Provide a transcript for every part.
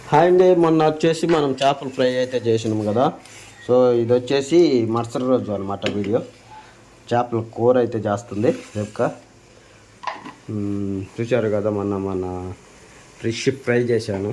Hi అండి, మొన్న వచ్చేసి మనం చేపల ఫ్రై అయితే చేసినాము కదా. సో ఇది వచ్చేసి మరుసటి రోజు అనమాట వీడియో. చేపల కూర అయితే చేస్తుంది రేపుక. చూశారు కదా, మన ఫిష్ ఫ్రై చేశాను.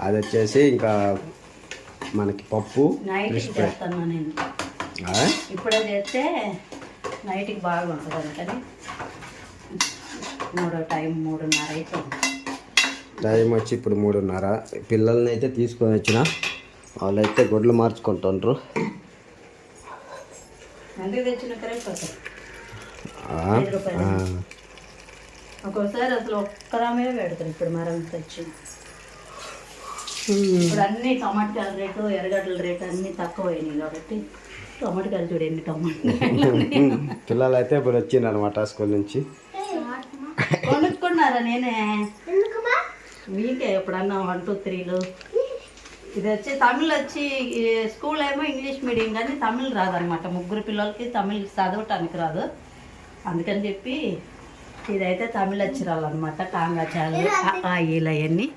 అది వచ్చేసి ఇంకా మనకి పప్పు ఫిష్ ఫ్రై ఇప్పుడే చేస్తే నైట్కి బాగుంటుంది అందుకని టైం వచ్చి ఇప్పుడు 3:30. పిల్లల్ని అయితే తీసుకొని వచ్చిన, వాళ్ళైతే గొడ్లు మార్చుకుంటుండ్రు. ఒక్కోసారి అసలు ఒక్కరామే పెడతారు. ఇప్పుడు మరం తెచ్చి ఇప్పుడు అన్ని టమాటాల రేటు, ఎర్రగడ్డల రేటు అన్నీ తక్కువ అయినాయి కాబట్టి టమాటాలు చూడండి. పిల్లలు అయితే ఇప్పుడు వచ్చింది అనమాట స్కూల్ నుంచి. కొనుక్కున్నారా? నేనే మీకే ఎప్పుడన్నా 1, 2, 3లు. ఇది వచ్చి తమిళ్ వచ్చి స్కూల్ ఏమో ఇంగ్లీష్ మీడియం కానీ తమిళ్ రాదనమాట. 3 పిల్లలకి తమిళ్ చదవటానికి రాదు. అందుకని చెప్పి ఇదైతే తమిళ్ అక్షరాలన్నమాట. టాంగాచాలు ఇలా అవన్నీ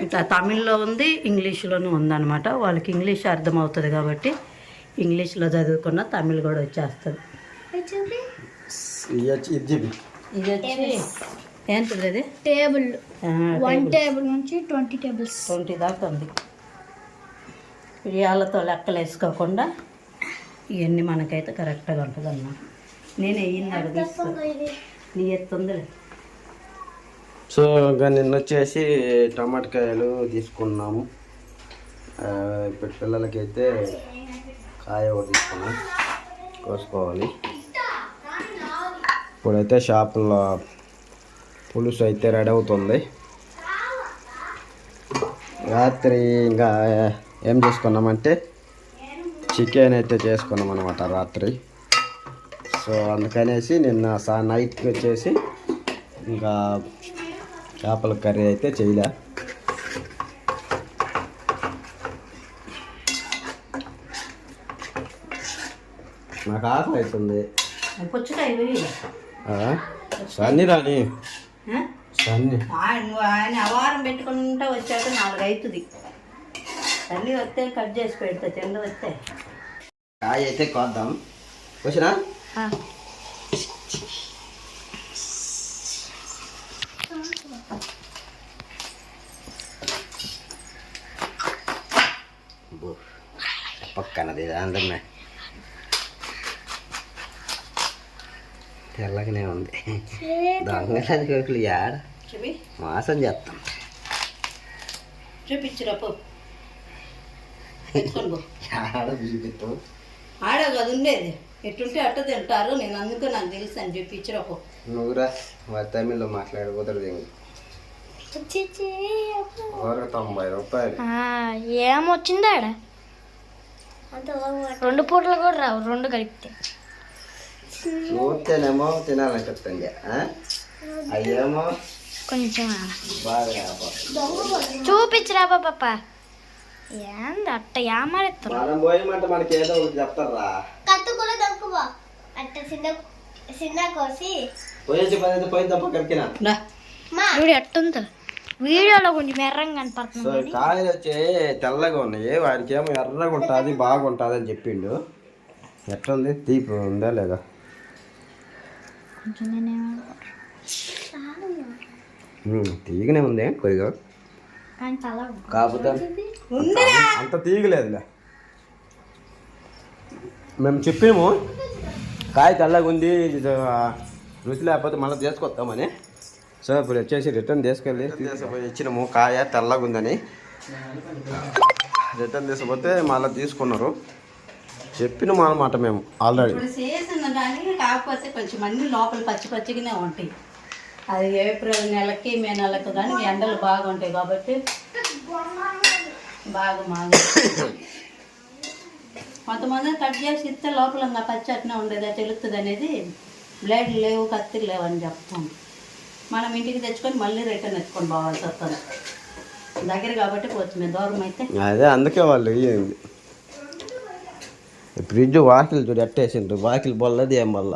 ఇట్లా తమిళ్లో ఉంది, ఇంగ్లీష్లోనూ ఉందన్నమాట. వాళ్ళకి ఇంగ్లీష్ అర్థమవుతుంది కాబట్టి ఇంగ్లీష్లో చదువుకున్న తమిళ్ కూడా వచ్చేస్తుంది. ఇది వచ్చి ఏంటిది? అది టేబుల్. 1 టేబుల్ నుంచి 20 టేబుల్స్ 20 దాకా ఉంది. ఇవాళతో లెక్కలు వేసుకోకుండా ఇవన్నీ మనకైతే కరెక్ట్గా ఉంటుంది అన్నమాట. నేను వేయిందాక తీసుకుని నీ ఎత్తుందిలే. సో ఇంకా నిన్న వచ్చేసి టమాటకాయలు తీసుకున్నాము. ఇప్పుడు పిల్లలకైతే కాయ ఒకటి తీసుకున్నాం, కోసుకోవాలి. ఇప్పుడైతే షాపులో పులుసు అయితే రెడీ అవుతుంది. రాత్రి ఇంకా ఏం చేసుకున్నామంటే చికెన్ అయితే చేసుకున్నాం అనమాట రాత్రి. సో అందుకనేసి నిన్న నైట్కి వచ్చేసి ఇంకా చేపల కర్రీ అయితే చేయలే. నాకు ఆకలి అవుతుంది. సన్ని రాని సన్ని ఆయన అవారం పెట్టుకుంటా వచ్చాక 4 అవుతుంది. సన్ని వస్తే కట్ చేసి పెడతా. చెండ వస్తే కాయ అయితే కోద్దాం. వచ్చినా పక్కనది అందమే తెల్లగానే ఉంది. దొంగరాజు కొడుకులు యాడ మోసం చేస్తాం. చూపించురాపు ఆడ చూపిస్తాం. ఆడ కదా ఉండేది. ఎట్టుంటే అట్ట తింటారు. నేను అందుకే నాకు తెలుసు అని చూపించురాపు. నువ్వురా మరి తమిళ్లో మాట్లాడు కుదరదు. 90 రూపాయలు ఏమొచ్చిందా? ఆడ 2 పూటలు కూడా రావు, 2 కలిపితే. చూస్తేనేమో తినాలనిపిస్తుంది, అయ్యేమో కొంచెం బాగా చూపించరా పాప. ఏంది అట్ట ఏమారేస్తారు? మనం పోయమంటే మనకి ఏదో ఒకటి చెప్తారా. కట్టు కూడా దొరుకువా అట్ట చిన్న కోసి పోయేసి పోయింది తప్ప కరికినా చూడు ఎట్టుంది. వీడియోలో కొంచెం ఎర్రంగా కనపడుతుంది. సో కాయలు వచ్చి తెల్లగా ఉన్నాయి, వాడికి ఏమో ఎర్రగా ఉంటుంది బాగుంటుంది అని చెప్పిండు. ఎట్లుంది? తీపి ఉందా లేదా? తీగనే ఉంది కొద్దిగా, కాకపోతే అంత తీగలేదులే. మేము చెప్పాము కాయ తెల్లగా ఉంది, రుచి లేకపోతే మళ్ళీ తీసుకొస్తామని. సో ఇప్పుడు వచ్చేసి రిటర్న్ తీసుకెళ్ళి ఇచ్చినాము. కాయ తెల్లగా ఉందని రిటర్న్ తీసుకుపోతే మళ్ళీ తీసుకున్నారు. చెప్పిన మాట మేము ఆల్రెడీ. సీజన్ కానీ కాకపోతే కొంచెం అన్ని లోపల పచ్చిగానే ఉంటాయి. అది ఏప్రిల్ నెలకి మే నెలకు కానీ ఎండలు బాగుంటాయి కాబట్టి బాగా కొంతమంది కట్ చేసి ఇస్తే లోపల ఇంకా పచ్చి అట్నే ఉండేది తెలుస్తుంది అనేది. బ్లేడ్ లేవు, కత్తిలు లేవు అని చెప్తాం. మనం ఇంటికి తెచ్చుకొని మళ్ళీ రిటర్న్ ఎత్తుకొని పోవాల్సి వస్తుంది. దగ్గర కాబట్టి పోవచ్చు, మేము దూరం అయితే అదే అందుకే వాళ్ళు ఫ్రిడ్జ్ వాకిలు చూడు ఎట్టేసిండ్రు. వాకిలు బొల్లది ఏం వల్ల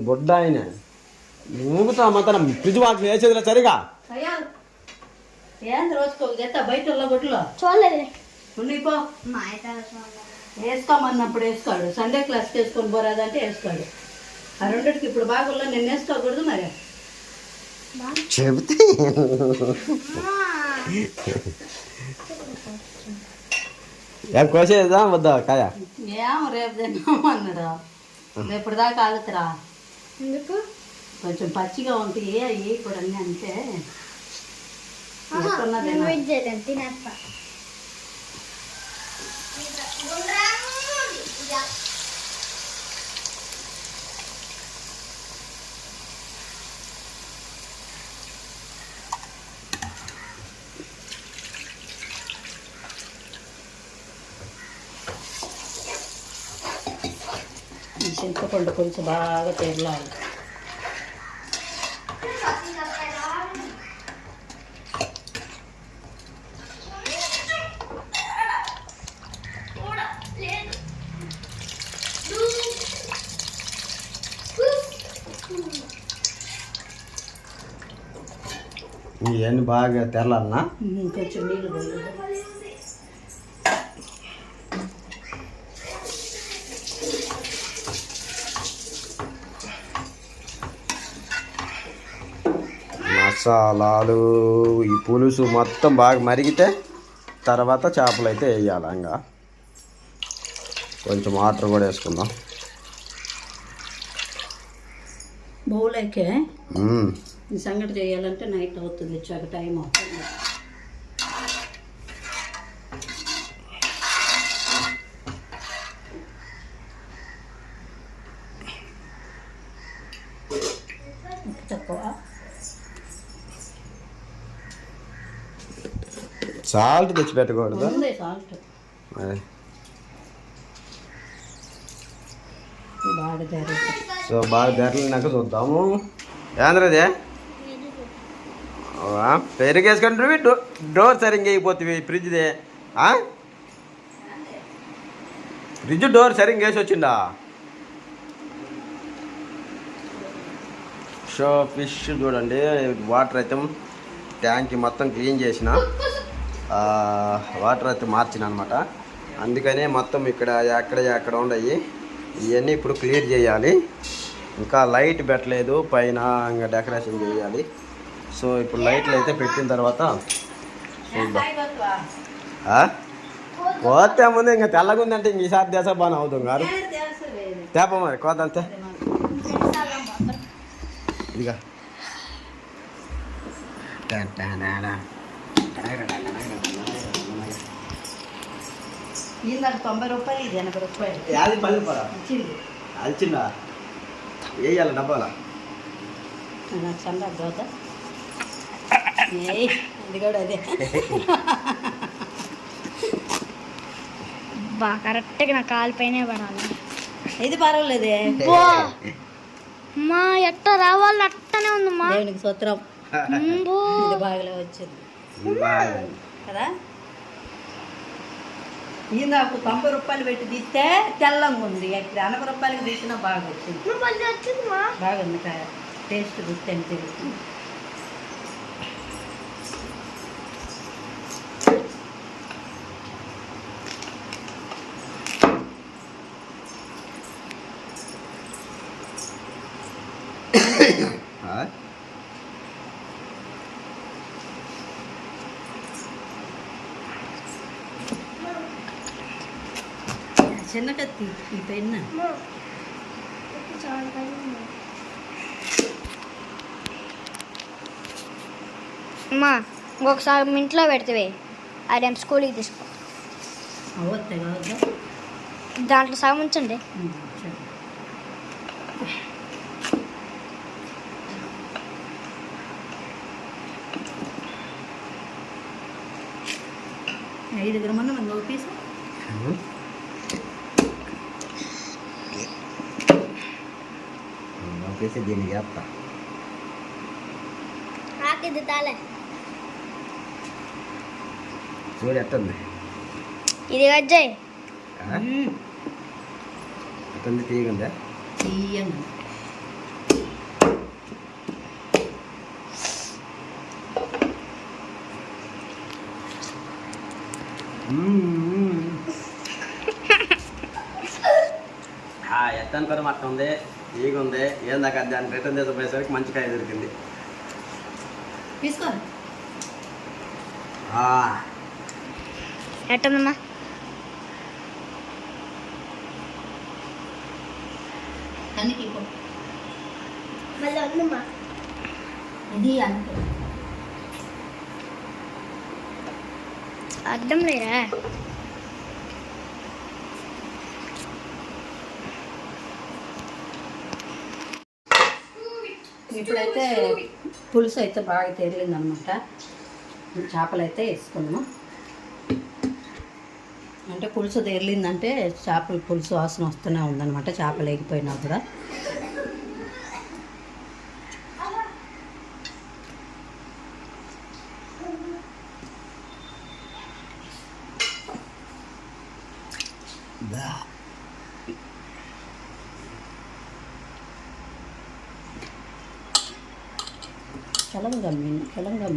బొడ్డ ఆయన మూగుతా మాత్రం ఫ్రిడ్జ్ వాటిని వేసేదిలే సరిగా. అయ్యా ఏంది రోజుకో జత బయట గుడ్లో చూడలేదు ఉండిపో. వేసుకోమన్నప్పుడు వేసుకోడు. సండే క్లాస్కి వేసుకొని పోరాదంటే వేసుకోడు. ఆ రెండిటికి ఇప్పుడు బాగుల్లో నేను వేసుకోకూడదు మరి. చెబితే ఏం కోసేదా వద్దా కాయ? ఏం రేపు తిన్నామన్నారా? రేపు దాకా ఆగుతురా. ఎందుకు కొంచెం పచ్చిగా ఉంటాయి అవి ఇప్పుడు అన్నీ అంతే. వెయిట్ చేయలేను తినేస్తా. ఈ చింతపండు కొంచెం బాగా తెరలాలి. ఇవన్నీ బాగా తెరలన్నా. కొంచెం నీళ్ళు పోయి. మసాలాలు ఈ పులుసు మొత్తం బాగా మరిగితే తర్వాత చేపలు అయితే వేయాలి. ఇంకా కొంచెం వాటర్ కూడా వేసుకుందాం. బౌలకే ఈ సంగటి చేయాలంటే నైట్ అవుతుంది, వచ్చాక టైం అవుతుంది. తక్కువ సాల్ట్ తెచ్చి పెట్టకూడదు. ఉంది సాల్ట్ బాగా జరుగుతుంది. సో బాగా ధరలినాక చూద్దాము. ఏంద్రదే పెరుగు వేసుకుంటే డోర్ సరిగ్గా అయిపోతుంది. ఫ్రిడ్జ్దే ఫ్రిడ్జ్ డోర్ సరిగ్గా వేసి వచ్చిందా? సో ఫిష్ చూడండి, వాటర్ అయితే ట్యాంక్ మొత్తం క్లీన్ చేసిన, వాటర్ అయితే మార్చిన అనమాట. అందుకనే మొత్తం ఇక్కడ ఎక్కడ ఉన్నాయి ఇవన్నీ ఇప్పుడు క్లియర్ చేయాలి. ఇంకా లైట్ పెట్టలేదు, పైన ఇంకా డెకరేషన్ చేయాలి. సో ఇప్పుడు లైట్లు అయితే పెట్టిన తర్వాత చూద్దాం. కోతే ముందు ఇంకా తెల్లగుందంటే ఇంక ఈసారి దేశ బాగా అవుతాం గారు. తేప మరి కోత అంతే. ఇదిగా ఇందాక 90 రూపాయలు, ఇది 80 రూపాయలు. అది 10 రూపాయలు ఇచ్చింది. అది చిన్న వేయాలి డబ్బాలా. నాకు చందా దోత ఇది కూడా అదే. బా కరెక్ట్గా నా కాలిపైనే పడాలి. ఇది పర్వాలేదే. మా ఎట్ట రావాలి అట్టనే ఉందమ్మా. దేవునికి సూత్రం. ఇది బాగాలే వచ్చింది కదా. ఇందాక 90 రూపాయలు పెట్టి తీస్తే తెల్లంగా ఉంది. ఇప్పుడు 80 రూపాయలకి తీసినా బాగా వచ్చింది. బాగుంది కాయ, టేస్ట్ గుర్తు అని తెలుస్తుంది. చిన్న కత్తి ఈ పెన్న అమ్మా ఇంకొకసారి మీ ఇంట్లో పెడితే అదేం స్కూల్కి తీసుకో. అవద్దా కావద్దా? దాంట్లో సగం ఉంచండి. సరే. 5 గ్రాములు మనం ఒక పీసు. దీనికి వేస్తా. చూడు ఎట్టుంది ఇది గజ్జాయి. ఎట్టుంది తీయగుందా? తీయంగా ఎత్తని కూడా మట్టం ఉంది, ఈగ ఉంది. ఏందాక దాన్ని రిటర్న్ చేసిపోయేసరికి మంచి కాయ దొరికింది. తీసుకో. ఎట్టుందమ్మా? అన్నికి మళ్ళీ ఉందమ్మా. ఇది అంతే. అర్థం లేరా? ఇప్పుడైతే పులుసు అయితే బాగా తేలిందనమాట. చేపలు అయితే వేసుకున్నాము. అంటే పులుసు తేలిందంటే చేపల పులుసు వాసన వస్తూనే ఉందన్నమాట. చేపలు వేగిపోయినా కూడా తెలంగాణ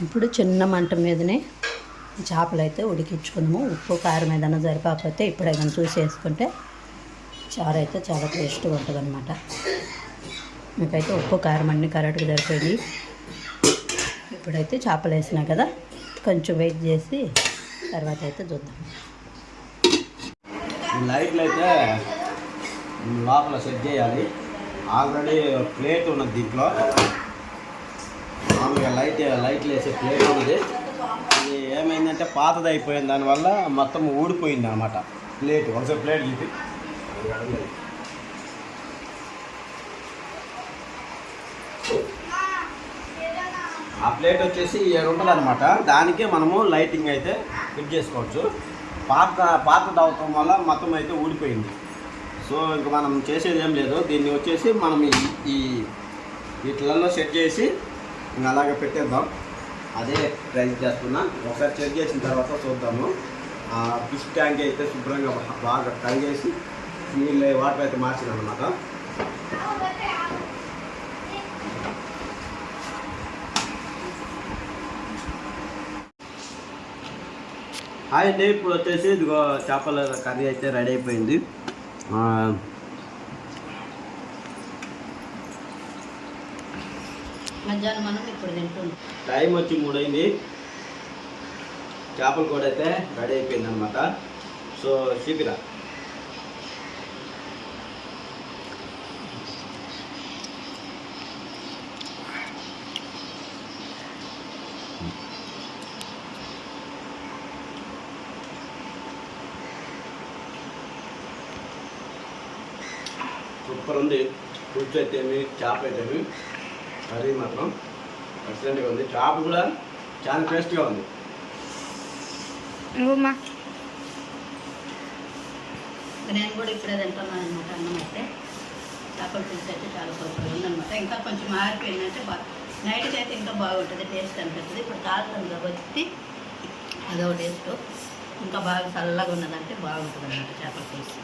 ఇప్పుడు చిన్న మంట మీదనే చేపలు అయితే ఉడికించుకుందాము. ఉప్పు కారం ఏదైనా సరిపోకపోతే ఇప్పుడే కానీ చూసి వేసుకుంటే చారు అయితే చాలా టేస్ట్గా ఉంటుంది అనమాట. మీకైతే ఉప్పు కారం అన్నీ కరెక్ట్గా సరిపోయి ఇప్పుడైతే చేపలు వేసినా కదా, కొంచెం వెయిట్ చేసి తర్వాత అయితే చూద్దాం. లైట్లు అయితే లోపల సెట్ చేయాలి. ఆల్రెడీ ప్లేట్ ఉన్నది దీంట్లో. మామూలుగా లైట్లు వేసే ప్లేట్ ఉన్నది. ఇది ఏమైందంటే పాతది అయిపోయింది, దానివల్ల మొత్తం ఊడిపోయింది అన్నమాట ప్లేట్. ఒకసారి ప్లేట్ ఇది ఆ ప్లేట్ వచ్చేసి 7 ఉంటుంది అనమాట. దానికే మనము లైటింగ్ అయితే ఫిట్ చేసుకోవచ్చు. పాతది అవటం వల్ల మొత్తం అయితే ఊడిపోయింది. సో ఇంక మనం చేసేది ఏం లేదు. దీన్ని వచ్చేసి మనం ఈ వీటిలలో సెట్ చేసి ఇంకా అలాగే పెట్టేద్దాం. అదే ట్రై చేస్తున్నా. ఒకసారి చెక్ చేసిన తర్వాత చూద్దాము. ఆ ఫిష్ ట్యాంక్ అయితే శుభ్రంగా బాగా కడిగేసి నీళ్ళు వాటర్ అయితే మార్చింది అనమాట. అయితే ఇప్పుడు వచ్చేసి ఇదిగో చేపల కర్రీ అయితే రెడీ అయిపోయింది. మధ్యాహ్నం మనం ఇప్పుడు తింటున్నాం. టైం వచ్చి 3 అయింది. చేపల కూర అయితే రెడీ అయిపోయింది అనమాట. సో చూపిరా. సూపర్ ఉంది. పులుసు అయితే చేప అయితే కర్రీ మాత్రం ఎక్సలెంట్గా ఉంది. చేప కూడా చాలా టేస్ట్గా ఉంది. నేను కూడా ఇప్పుడే తింటున్నాను అనమాట. అన్నం అయితే చేపల పులుసు అయితే చాలా సూపర్గా ఉందన్నమాట. ఇంకా కొంచెం మారిపోయిందంటే నైట్కి అయితే ఇంకా బాగుంటుంది, టేస్ట్ అనిపిస్తుంది. ఇప్పుడు కాలుతుంది కాబట్టి అదో టేస్ట్ ఇంకా బాగా చల్లగా ఉన్నదంటే బాగుంటుంది అన్నమాట చేపల పులుసు.